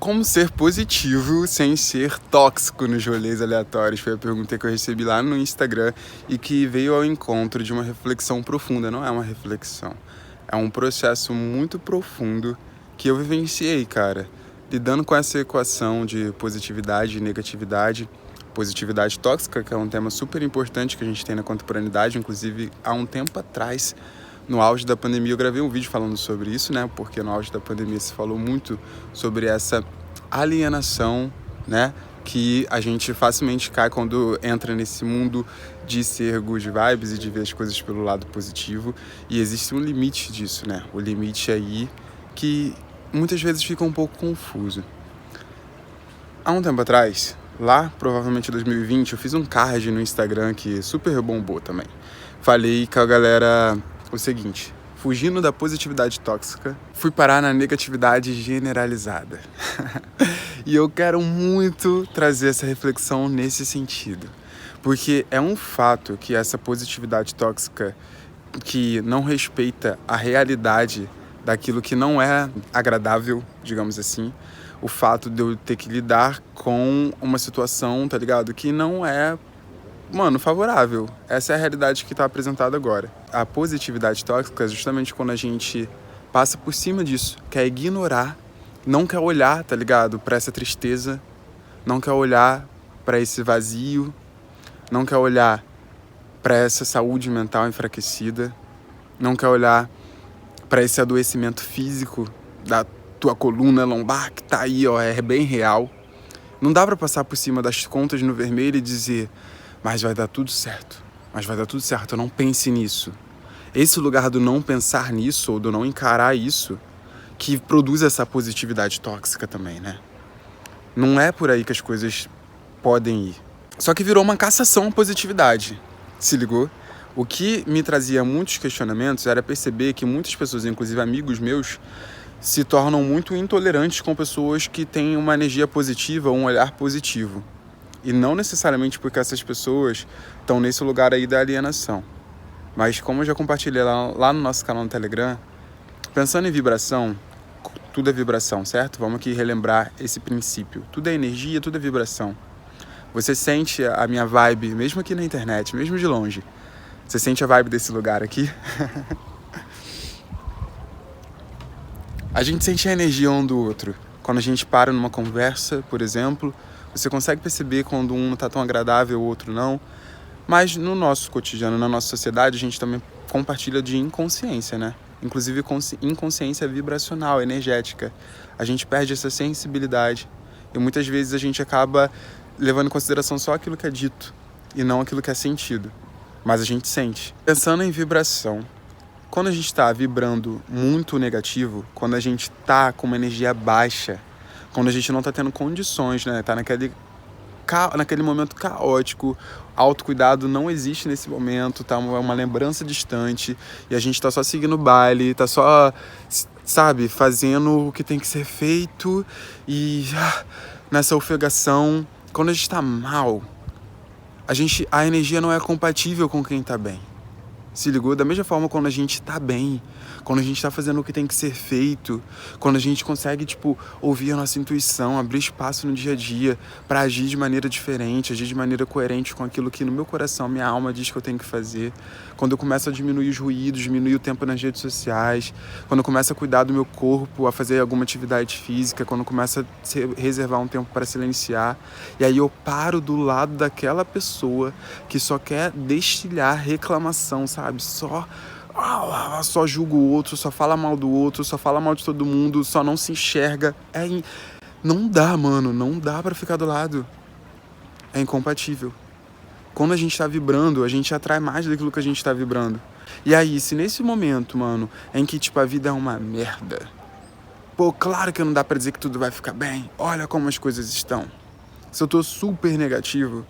Como ser positivo sem ser tóxico nos rolês aleatórios? Foi a pergunta que eu recebi lá no Instagram e que veio ao encontro de uma reflexão profunda. Não é uma reflexão, é um processo muito profundo que eu vivenciei, cara. Lidando com essa equação de positividade e negatividade. Positividade tóxica, que é um tema super importante que a gente tem na contemporaneidade. Inclusive, há um tempo atrás, no auge da pandemia, eu gravei um vídeo falando sobre isso, né? Porque no auge da pandemia se falou muito sobre essa alienação, né? Que a gente facilmente cai quando entra nesse mundo de ser good vibes e de ver as coisas pelo lado positivo. E existe um limite disso, né? O limite aí que muitas vezes fica um pouco confuso. Há um tempo atrás, lá provavelmente em 2020, eu fiz um card no Instagram que super bombou também. Falei com a galera o seguinte: fugindo da positividade tóxica, fui parar na negatividade generalizada. E eu quero muito trazer essa reflexão nesse sentido. Porque é um fato que essa positividade tóxica que não respeita a realidade daquilo que não é agradável, digamos assim, o fato de eu ter que lidar com uma situação, tá ligado? Que não é, mano, favorável. Essa é a realidade que tá apresentada agora. A positividade tóxica é justamente quando a gente passa por cima disso, quer ignorar, não quer olhar, tá ligado? Pra essa tristeza, não quer olhar pra esse vazio, não quer olhar pra essa saúde mental enfraquecida, não quer olhar pra esse adoecimento físico da tua coluna lombar que tá aí, ó, é bem real. Não dá pra passar por cima das contas no vermelho e dizer, mas vai dar tudo certo, não pense nisso. Esse lugar do não pensar nisso ou do não encarar isso que produz essa positividade tóxica também, né? Não é por aí que as coisas podem ir. Só que virou uma cassação à positividade, se ligou? O que me trazia muitos questionamentos era perceber que muitas pessoas, inclusive amigos meus, se tornam muito intolerantes com pessoas que têm uma energia positiva ou um olhar positivo. E não necessariamente porque essas pessoas estão nesse lugar aí da alienação. Mas como eu já compartilhei lá no nosso canal no Telegram, pensando em vibração, tudo é vibração, certo? Vamos aqui relembrar esse princípio. Tudo é energia, tudo é vibração. Você sente a minha vibe, mesmo aqui na internet, mesmo de longe. Você sente a vibe desse lugar aqui? A gente sente a energia um do outro. Quando a gente para numa conversa, por exemplo, você consegue perceber quando um não está tão agradável, o outro não. Mas no nosso cotidiano, na nossa sociedade, a gente também compartilha de inconsciência, né? Inclusive inconsciência vibracional, energética. A gente perde essa sensibilidade. E muitas vezes a gente acaba levando em consideração só aquilo que é dito e não aquilo que é sentido. Mas a gente sente. Pensando em vibração, quando a gente está vibrando muito negativo, quando a gente está com uma energia baixa, quando a gente não está tendo condições, né? Tá naquele momento caótico, autocuidado não existe nesse momento, tá uma lembrança distante e a gente tá só seguindo o baile, tá só, sabe, fazendo o que tem que ser feito e nessa ofegação. Quando a gente tá mal, a energia não é compatível com quem tá bem. Se ligou? Da mesma forma quando a gente tá bem, quando a gente tá fazendo o que tem que ser feito, quando a gente consegue, ouvir a nossa intuição, abrir espaço no dia a dia pra agir de maneira diferente, agir de maneira coerente com aquilo que no meu coração, minha alma diz que eu tenho que fazer. Quando eu começo a diminuir os ruídos, diminuir o tempo nas redes sociais, quando eu começo a cuidar do meu corpo, a fazer alguma atividade física, quando eu começo a reservar um tempo para silenciar, e aí eu paro do lado daquela pessoa que só quer destilhar reclamação, sabe? Só julga o outro, só fala mal do outro, só fala mal de todo mundo, só não se enxerga. Não dá, mano, não dá pra ficar do lado. É incompatível. Quando a gente tá vibrando, a gente atrai mais daquilo que a gente tá vibrando. E aí, se nesse momento, mano, em que, a vida é uma merda, claro que não dá pra dizer que tudo vai ficar bem. Olha como as coisas estão. Se eu tô super negativo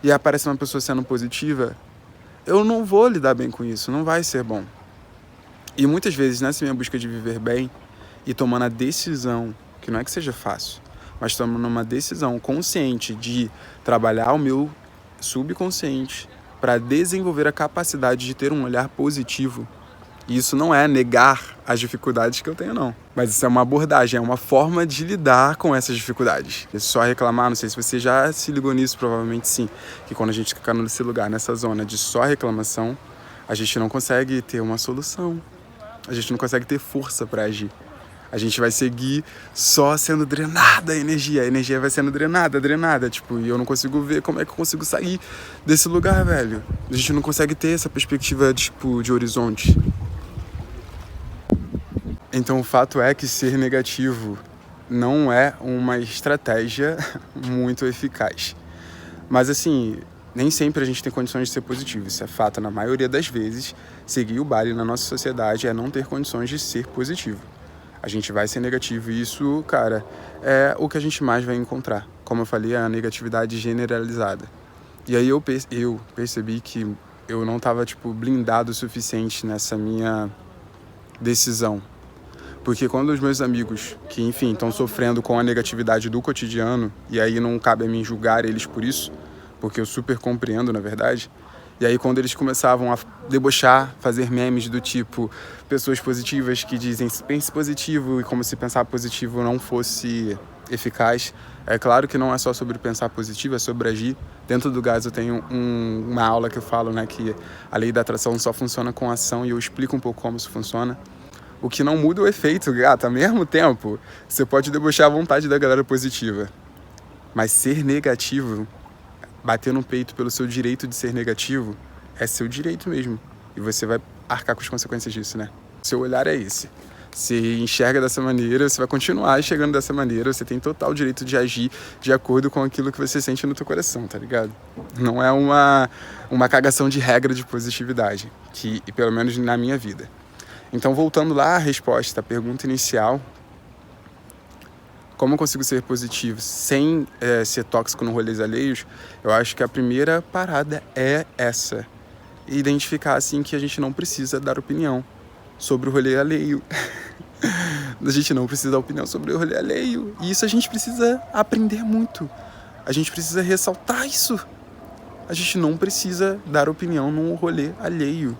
e aparece uma pessoa sendo positiva, eu não vou lidar bem com isso, não vai ser bom. E muitas vezes, nessa minha busca de viver bem e tomando a decisão, que não é que seja fácil, mas tomando uma decisão consciente de trabalhar o meu subconsciente para desenvolver a capacidade de ter um olhar positivo. E isso não é negar as dificuldades que eu tenho, não. Mas isso é uma abordagem, é uma forma de lidar com essas dificuldades. É só reclamar, não sei se você já se ligou nisso, provavelmente sim. Que quando a gente fica nesse lugar, nessa zona de só reclamação, a gente não consegue ter uma solução. A gente não consegue ter força para agir. A gente vai seguir só sendo drenada a energia vai sendo drenada, tipo, e eu não consigo ver como é que eu consigo sair desse lugar, velho. A gente não consegue ter essa perspectiva, tipo, de horizonte. Então o fato é que ser negativo não é uma estratégia muito eficaz. Mas assim, nem sempre a gente tem condições de ser positivo, isso é fato. Na maioria das vezes, seguir o baile na nossa sociedade é não ter condições de ser positivo. A gente vai ser negativo e isso, cara, é o que a gente mais vai encontrar. Como eu falei, é a negatividade generalizada. E aí eu percebi que eu não estava, tipo, blindado o suficiente nessa minha decisão. Porque quando os meus amigos, que enfim, estão sofrendo com a negatividade do cotidiano, e aí não cabe a mim julgar eles por isso, porque eu super compreendo, na verdade. E aí quando eles começavam a debochar, fazer memes do tipo pessoas positivas que dizem pense positivo e como se pensar positivo não fosse eficaz. É claro que não é só sobre pensar positivo, é sobre agir. Dentro do GAS eu tenho uma aula que eu falo, né, que a lei da atração só funciona com ação e eu explico um pouco como isso funciona. O que não muda o efeito, gata. Ao mesmo tempo, você pode debochar à vontade da galera positiva. Mas ser negativo, bater no peito pelo seu direito de ser negativo, é seu direito mesmo. E você vai arcar com as consequências disso, né? Seu olhar é esse. Você enxerga dessa maneira, você vai continuar enxergando dessa maneira, você tem total direito de agir de acordo com aquilo que você sente no teu coração, tá ligado? Não é uma cagação de regra de positividade, que pelo menos na minha vida. Então, voltando lá à resposta, à pergunta inicial, como eu consigo ser positivo sem ser tóxico no rolês alheios, eu acho que a primeira parada é essa. Identificar, assim, que a gente não precisa dar opinião sobre o rolê alheio. A gente não precisa dar opinião sobre o rolê alheio. E isso a gente precisa aprender muito. A gente precisa ressaltar isso. A gente não precisa dar opinião num rolê alheio.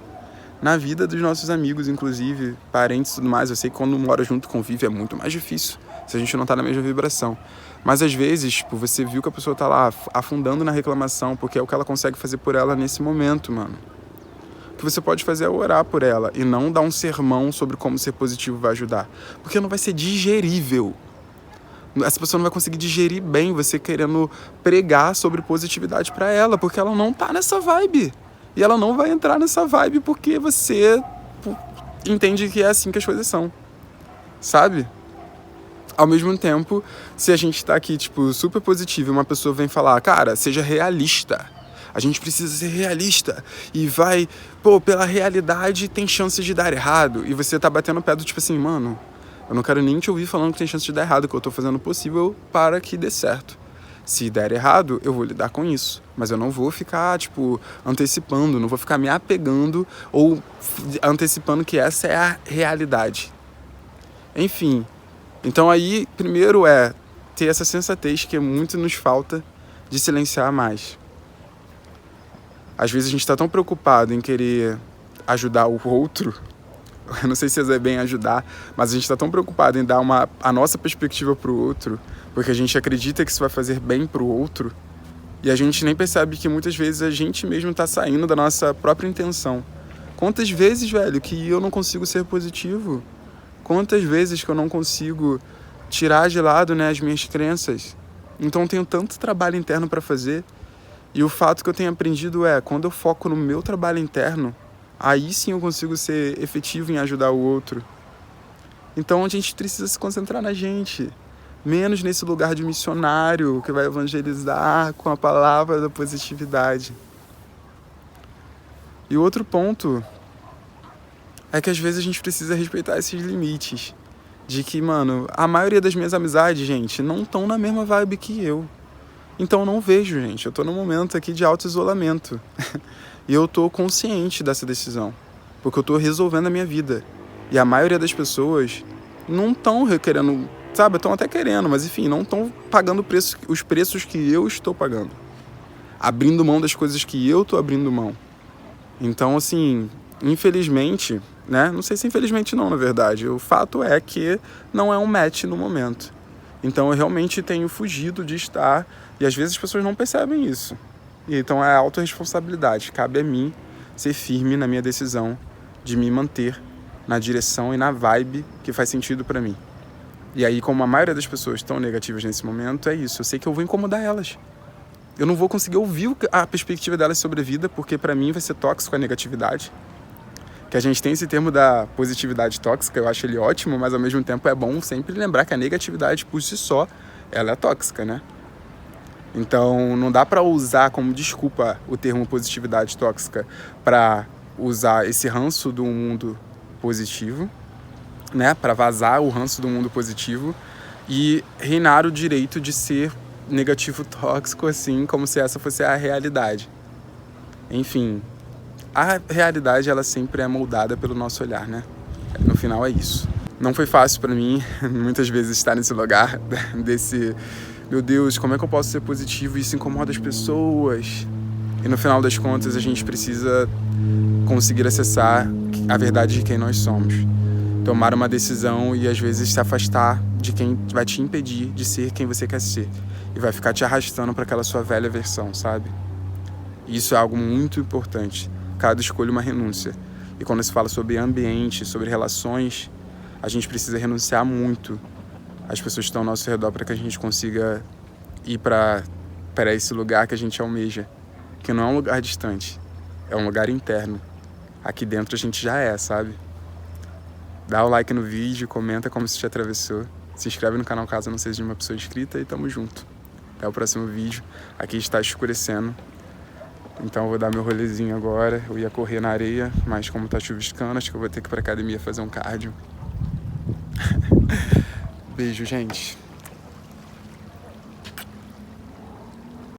Na vida dos nossos amigos, inclusive, parentes e tudo mais. Eu sei que quando mora junto, convive, é muito mais difícil, se a gente não tá na mesma vibração. Mas às vezes, tipo, você viu que a pessoa tá lá afundando na reclamação, porque é o que ela consegue fazer por ela nesse momento, mano. O que você pode fazer é orar por ela e não dar um sermão sobre como ser positivo vai ajudar. Porque não vai ser digerível. Essa pessoa não vai conseguir digerir bem você querendo pregar sobre positividade pra ela, porque ela não tá nessa vibe. E ela não vai entrar nessa vibe porque você entende que é assim que as coisas são, sabe? Ao mesmo tempo, se a gente tá aqui, tipo, super positivo e uma pessoa vem falar, cara, seja realista. A gente precisa ser realista e vai, pela realidade tem chance de dar errado. E você tá batendo o pé do tipo assim, mano, eu não quero nem te ouvir falando que tem chance de dar errado, que eu tô fazendo o possível para que dê certo. Se der errado, eu vou lidar com isso. Mas eu não vou ficar, tipo, antecipando, não vou ficar me apegando ou antecipando que essa é a realidade. Enfim, então aí, primeiro é ter essa sensatez que muito nos falta de silenciar mais. Às vezes a gente tá tão preocupado em querer ajudar o outro, eu não sei se é bem ajudar, mas a gente tá tão preocupado em dar a nossa perspectiva pro outro, porque a gente acredita que isso vai fazer bem pro outro, e a gente nem percebe que muitas vezes a gente mesmo tá saindo da nossa própria intenção. Quantas vezes, velho, que eu não consigo ser positivo? Quantas vezes que eu não consigo tirar de lado, né, as minhas crenças? Então eu tenho tanto trabalho interno para fazer, e o fato que eu tenho aprendido é, quando eu foco no meu trabalho interno, aí sim eu consigo ser efetivo em ajudar o outro. Então a gente precisa se concentrar na gente, menos nesse lugar de missionário que vai evangelizar com a palavra da positividade. E outro ponto é que às vezes a gente precisa respeitar esses limites. De que, mano, a maioria das minhas amizades, gente, não estão na mesma vibe que eu. Então eu não vejo, gente. Eu tô num momento aqui de auto-isolamento. E eu tô consciente dessa decisão. Porque eu tô resolvendo a minha vida. E a maioria das pessoas não estão querendo, sabe? Estão até querendo, mas enfim, não estão pagando os preços que eu estou pagando. Abrindo mão das coisas que eu tô abrindo mão. Então, assim, infelizmente, né? Não sei se infelizmente não, na verdade. O fato é que não é um match no momento. Então eu realmente tenho fugido de estar, e às vezes as pessoas não percebem isso. E então é autorresponsabilidade. Cabe a mim ser firme na minha decisão de me manter na direção e na vibe que faz sentido pra mim. E aí, como a maioria das pessoas estão negativas nesse momento, é isso. Eu sei que eu vou incomodar elas. Eu não vou conseguir ouvir a perspectiva delas sobre a vida, porque pra mim vai ser tóxico a negatividade. Que a gente tem esse termo da positividade tóxica, eu acho ele ótimo, mas ao mesmo tempo é bom sempre lembrar que a negatividade por si só, ela é tóxica, né? Então não dá pra usar como desculpa o termo positividade tóxica pra usar esse ranço do mundo positivo, né? Pra vazar o ranço do mundo positivo e reinar o direito de ser negativo tóxico, assim, como se essa fosse a realidade. Enfim, a realidade, ela sempre é moldada pelo nosso olhar, né? No final é isso. Não foi fácil pra mim, muitas vezes, estar nesse lugar desse... Meu Deus, como é que eu posso ser positivo? Isso incomoda as pessoas. E no final das contas, a gente precisa conseguir acessar a verdade de quem nós somos. Tomar uma decisão e, às vezes, se afastar de quem vai te impedir de ser quem você quer ser. E vai ficar te arrastando para aquela sua velha versão, sabe? E isso é algo muito importante. Cada escolha uma renúncia. E quando se fala sobre ambiente, sobre relações, a gente precisa renunciar muito às pessoas que estão ao nosso redor para que a gente consiga ir para esse lugar que a gente almeja. Que não é um lugar distante, é um lugar interno. Aqui dentro a gente já é, sabe? Dá o like no vídeo, comenta como isso te atravessou. Se inscreve no canal caso não seja uma pessoa inscrita e tamo junto. Até o próximo vídeo. Aqui está escurecendo. Então eu vou dar meu rolezinho agora. Eu ia correr na areia, mas como tá chuviscando, acho que eu vou ter que ir pra academia fazer um cardio. Beijo, gente.